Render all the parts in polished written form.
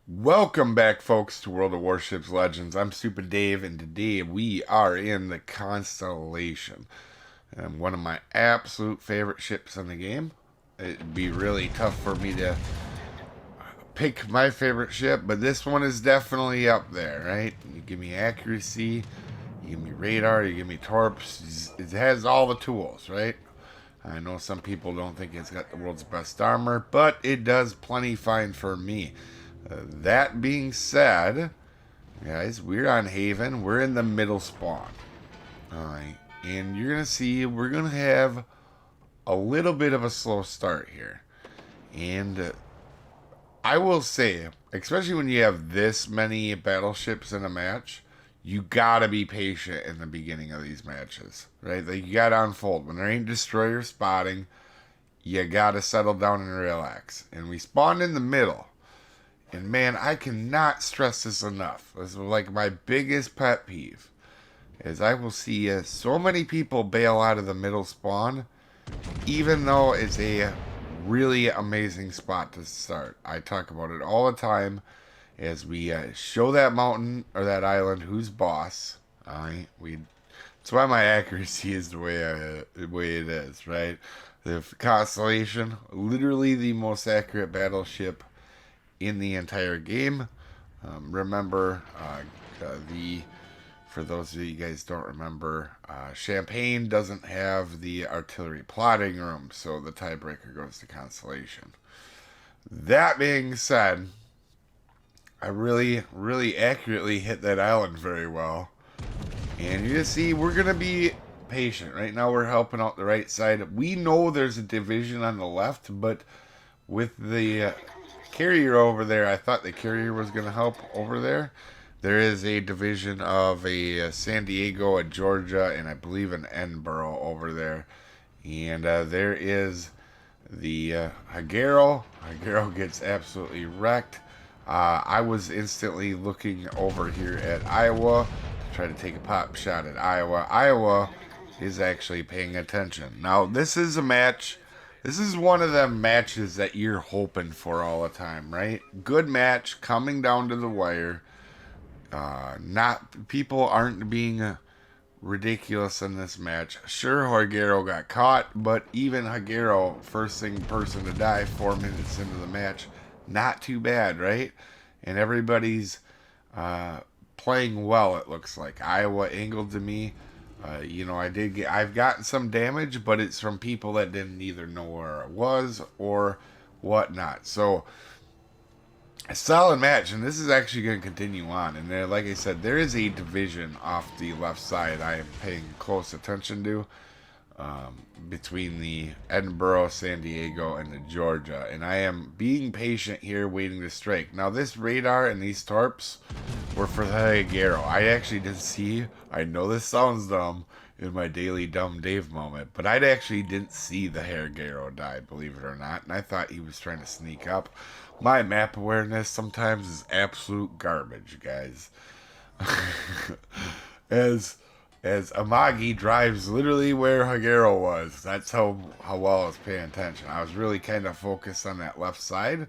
Welcome back, folks, to World of Warships Legends. I'm Soopa-Dave, and today we are in the Constellation. And one of my absolute favorite ships in the game. It'd be really tough for me to pick my favorite ship, but this one is definitely up there, right? You give me accuracy, you give me radar, you give me torps. It has all the tools, right? I know some people don't think it's got the world's best armor, but it does plenty fine for me. That being said, guys, we're on Haven. We're in the middle spawn. Alright, and you're going to see we're going to have a little bit of a slow start here. And I will say, especially when you have this many battleships in a match, you gotta be patient in the beginning of these matches, right? Like, you gotta unfold. When there ain't destroyer spotting, you gotta settle down and relax. And we spawned in the middle. And man, I cannot stress this enough. This is like my biggest pet peeve. Is I will see so many people bail out of the middle spawn, even though it's a really amazing spot to start. I talk about it all the time as we show that mountain or that island who's boss. That's why my accuracy is the way it is, right? The Constellation, literally the most accurate battleship in the entire game. Remember, for those of you guys don't remember, Champagne doesn't have the artillery plotting room, so the tiebreaker goes to Constellation. That being said, I really accurately hit that island very well. And you see, we're going to be patient. Right now we're helping out the right side. We know there's a division on the left, but with the carrier over there, I thought the carrier was going to help over there. There is a division of a San Diego, a Georgia, and I believe an Edinburgh over there. And there is the Hagero. Hagero gets absolutely wrecked. I was instantly looking over here at Iowa to try to take a pop shot at Iowa. Iowa is actually paying attention. Now, this is a match. This is one of them matches that you're hoping for all the time, right? Good match, coming down to the wire. Not people aren't being ridiculous in this match. Sure, Hagero got caught, but even Hagero, first person to die 4 minutes into the match, not too bad, right? And everybody's playing well, it looks like. Iowa angled to me. I've gotten some damage, but it's from people that didn't either know where it was or whatnot. So, a solid match, and this is actually going to continue on. And there, like I said, there is a division off the left side I am paying close attention to. Between the Edinburgh, San Diego, and the Georgia. And I am being patient here, waiting to strike. Now, this radar and these torps were for the Hagero. I actually didn't see, I know this sounds dumb in my daily dumb Dave moment, but I actually didn't see the Hagero die, believe it or not. And I thought he was trying to sneak up. My map awareness sometimes is absolute garbage, guys. As Amagi drives literally where Hagero was. That's how well I was paying attention. I was really kind of focused on that left side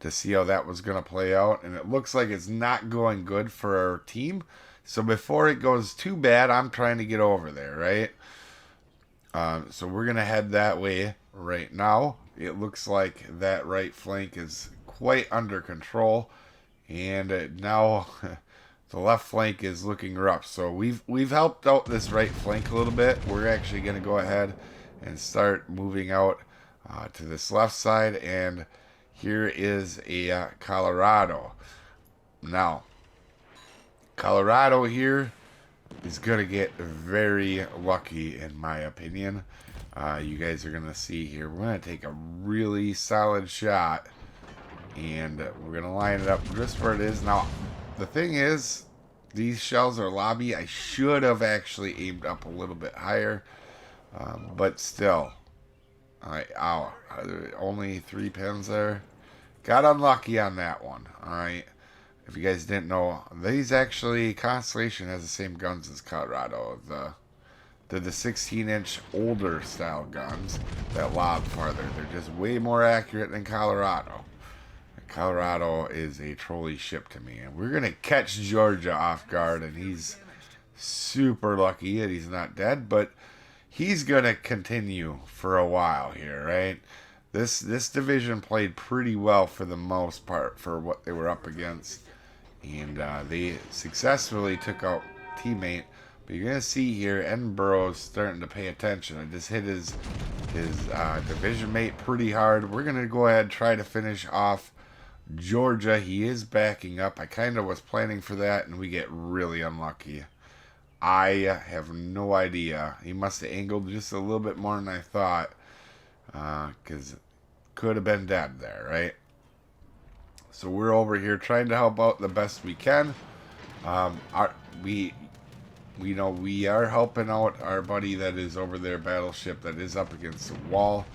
to see how that was going to play out. And it looks like it's not going good for our team. So before it goes too bad, I'm trying to get over there, right? So we're going to head that way right now. It looks like that right flank is quite under control. And now... the left flank is looking rough, so we've helped out this right flank a little bit. We're actually going to go ahead and start moving out to this left side, and here is a Colorado. Now, Colorado here is going to get very lucky, in my opinion. You guys are going to see here. We're going to take a really solid shot, and we're going to line it up just where it is. Now, the thing is, these shells are lobby. I should have actually aimed up a little bit higher, but still. Alright, ow. Only 3 pins there. Got unlucky on that one. Alright, if you guys didn't know, these actually, Constellation has the same guns as Colorado. They're the 16-inch older style guns that lob farther. They're just way more accurate than Colorado. Colorado is a trolley ship to me. And we're going to catch Georgia off guard, and he's super lucky that he's not dead, but he's going to continue for a while here, right? This division played pretty well for the most part for what they were up against, and they successfully took out teammate. But you're gonna see here, Edinburgh's starting to pay attention. I just hit his division mate pretty hard. We're gonna go ahead and try to finish off Georgia. He is backing up. I kind of was planning for that, and we get really unlucky. I have no idea. He must have angled just a little bit more than I thought. Because could have been dead there, right? So we're over here trying to help out the best we can. We know we are helping out our buddy that is over there, battleship that is up against the wall.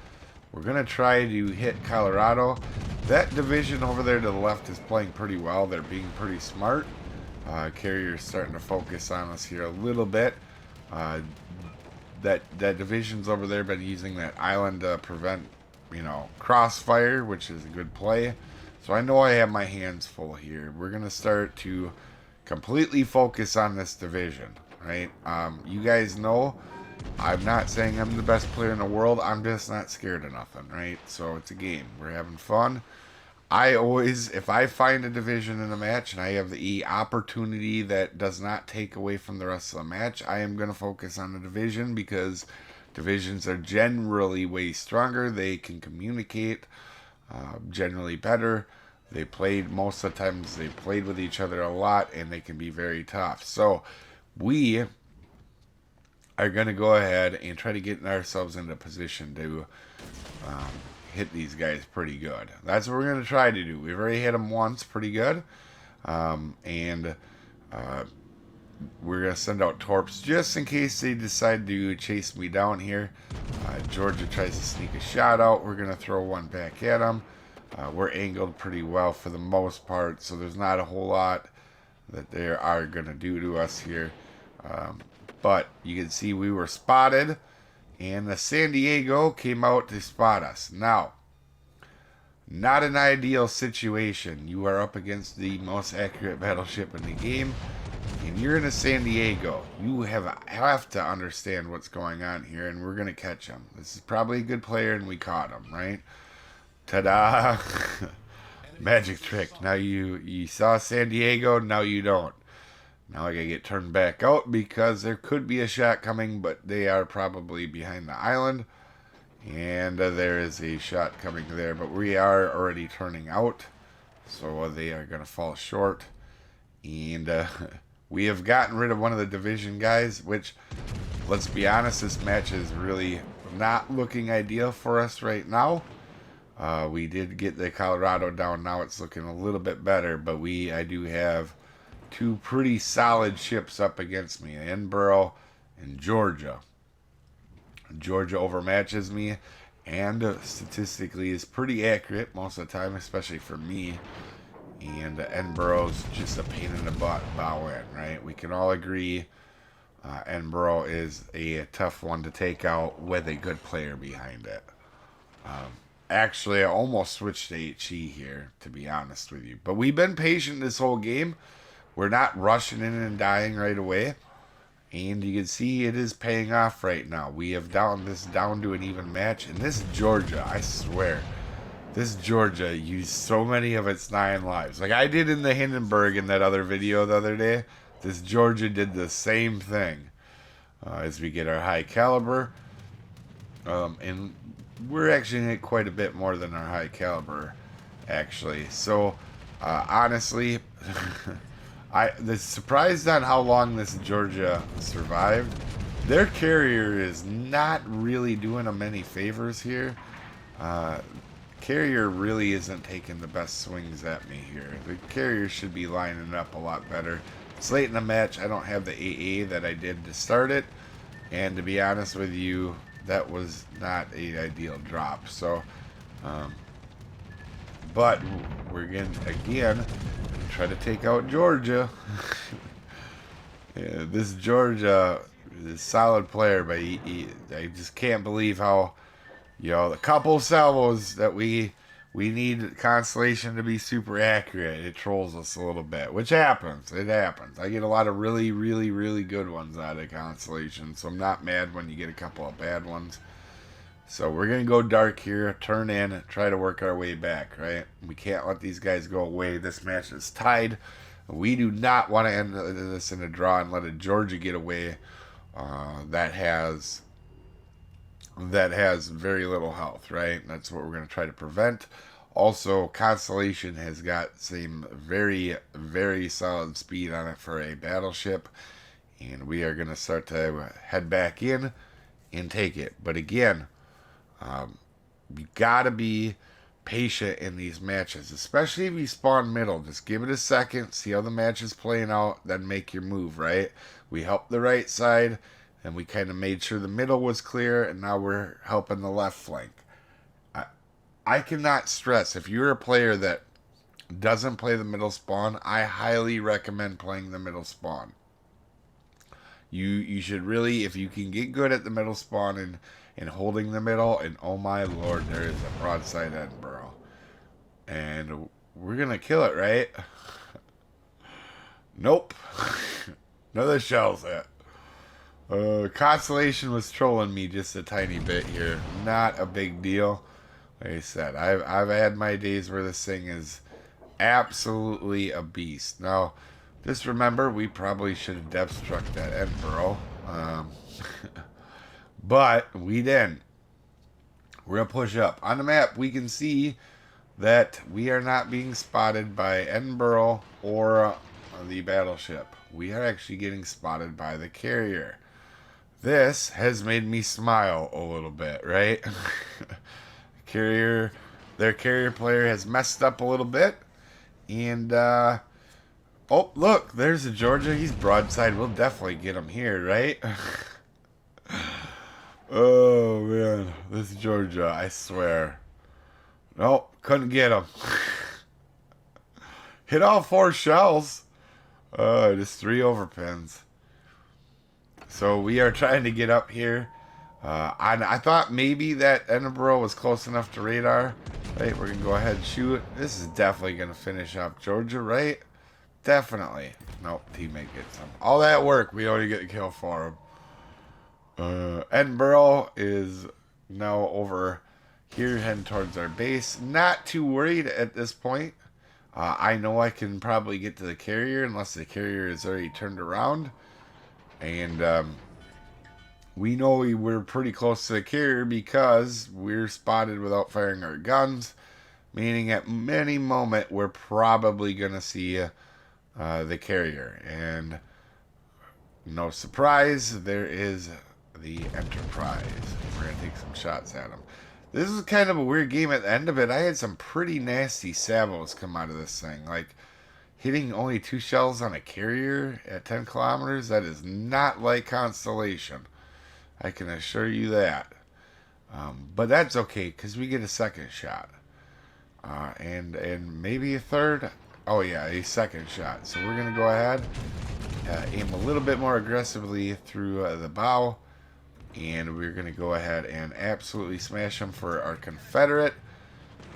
We're gonna try to hit Colorado. That division over there to the left is playing pretty well. They're being pretty smart. Carrier's starting to focus on us here a little bit. That division's over there been using that island to prevent, crossfire, which is a good play. So I know I have my hands full here. We're gonna start to completely focus on this division, right? You guys know I'm not saying I'm the best player in the world. I'm just not scared of nothing, right? So it's a game. We're having fun. I always, if I find a division in a match and I have the opportunity that does not take away from the rest of the match, I am going to focus on the division because divisions are generally way stronger. They can communicate generally better. They played, most of the times they played with each other a lot, and they can be very tough. So we are going to go ahead and try to get ourselves into a position to hit these guys pretty good. That's what we're going to try to do. We've already hit them once pretty good. And we're going to send out torps just in case they decide to chase me down here. Georgia tries to sneak a shot out. We're going to throw one back at them. We're angled pretty well for the most part, so there's not a whole lot that they are going to do to us here. But you can see we were spotted, and the San Diego came out to spot us. Now, not an ideal situation. You are up against the most accurate battleship in the game, and you're in a San Diego. You have to understand what's going on here, and we're going to catch him. This is probably a good player, and we caught him, right? Ta-da! Magic trick. Now you saw San Diego, now you don't. Now I gotta get turned back out because there could be a shot coming, but they are probably behind the island. And there is a shot coming there, but we are already turning out. So they are gonna fall short. And we have gotten rid of one of the division guys, which, let's be honest, this match is really not looking ideal for us right now. We did get the Colorado down. Now it's looking a little bit better, but I do have two pretty solid ships up against me, Edinburgh and Georgia. Georgia overmatches me, and statistically is pretty accurate most of the time, especially for me. And Edinburgh's just a pain in the butt bow in, right? We can all agree Edinburgh is a tough one to take out with a good player behind it. Actually, I almost switched to HE here, to be honest with you. But we've been patient this whole game. We're not rushing in and dying right away. And you can see it is paying off right now. We have down to an even match. And this Georgia, I swear, this Georgia used so many of its 9 lives. Like I did in the Hindenburg in that other video the other day. This Georgia did the same thing. As we get our high caliber. And we're actually hit quite a bit more than our high caliber, actually. So, honestly, I was surprised on how long this Georgia survived. Their carrier is not really doing them any favors here. Carrier really isn't taking the best swings at me here. The carrier should be lining up a lot better. It's late in the match. I don't have the AA that I did to start it. And to be honest with you, that was not an ideal drop. So, but we're going to, again, try to take out Georgia. Yeah, this Georgia is a solid player, but I just can't believe how, the couple salvos that we we need Constellation to be super accurate. It trolls us a little bit, which happens. It happens. I get a lot of really, really, really good ones out of Constellation, so I'm not mad when you get a couple of bad ones. So we're going to go dark here, turn in, try to work our way back, right? We can't let these guys go away. This match is tied. We do not want to end this in a draw and let a Georgia get away that has very little health, right? That's what we're going to try to prevent. Also, Constellation has got some very, very solid speed on it for a battleship. And we are going to start to head back in and take it. But again, you gotta be patient in these matches, especially if you spawn middle. Just give it a second, see how the match is playing out, then make your move, right? We helped the right side, and we kind of made sure the middle was clear, and now we're helping the left flank. I cannot stress, if you're a player that doesn't play the middle spawn, I highly recommend playing the middle spawn. You should really, if you can get good at the middle spawn and holding the middle, and oh my lord, there is a broadside Edinburgh. And we're going to kill it, right? Nope. Another shell's hit. Constellation was trolling me just a tiny bit here. Not a big deal. Like I said, I've had my days where this thing is absolutely a beast. Now, just remember, we probably should have depth struck that Edinburgh. But we didn't. We're going to push up. On the map, we can see that we are not being spotted by Edinburgh or the battleship. We are actually getting spotted by the carrier. This has made me smile a little bit, right? Their carrier player has messed up a little bit. And, oh, look, there's a Georgia. He's broadside. We'll definitely get him here, right? Oh, man. This is Georgia, I swear. Nope, couldn't get him. Hit all 4 shells. Just 3 overpins. So we are trying to get up here. I thought maybe that Edinburgh was close enough to radar. Right, we're going to go ahead and shoot. This is definitely going to finish up Georgia, right? Definitely. Nope, teammate gets him. All that work, we only get the kill for him. Edinburgh is now over here heading towards our base. Not too worried at this point. I know I can probably get to the carrier unless the carrier is already turned around. And we know we're pretty close to the carrier because we're spotted without firing our guns. Meaning at any moment we're probably going to see the carrier. And no surprise, there is the Enterprise. We're going to take some shots at him. This is kind of a weird game at the end of it. I had some pretty nasty sabos come out of this thing. Like, hitting only 2 shells on a carrier at 10 kilometers, that is not like Constellation. I can assure you that. But that's okay, because we get a second shot. And maybe a third. Oh, yeah, a second shot. So we're going to go ahead, aim a little bit more aggressively through the bow. And we're going to go ahead and absolutely smash them for our Confederate.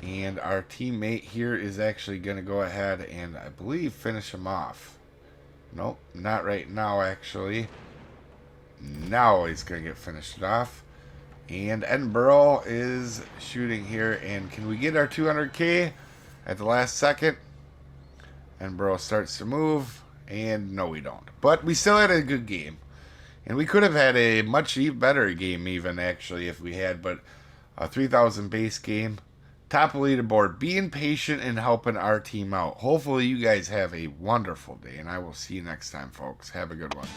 And our teammate here is actually going to go ahead and, I believe, finish him off. Nope, not right now, actually. Now he's going to get finished off. And Edinburgh is shooting here. And can we get our 200K at the last second? Edinburgh starts to move. And no, we don't. But we still had a good game. And we could have had a much better game even, actually, if we had. But a 3,000 base game. Top of leaderboard. Being patient and helping our team out. Hopefully you guys have a wonderful day. And I will see you next time, folks. Have a good one.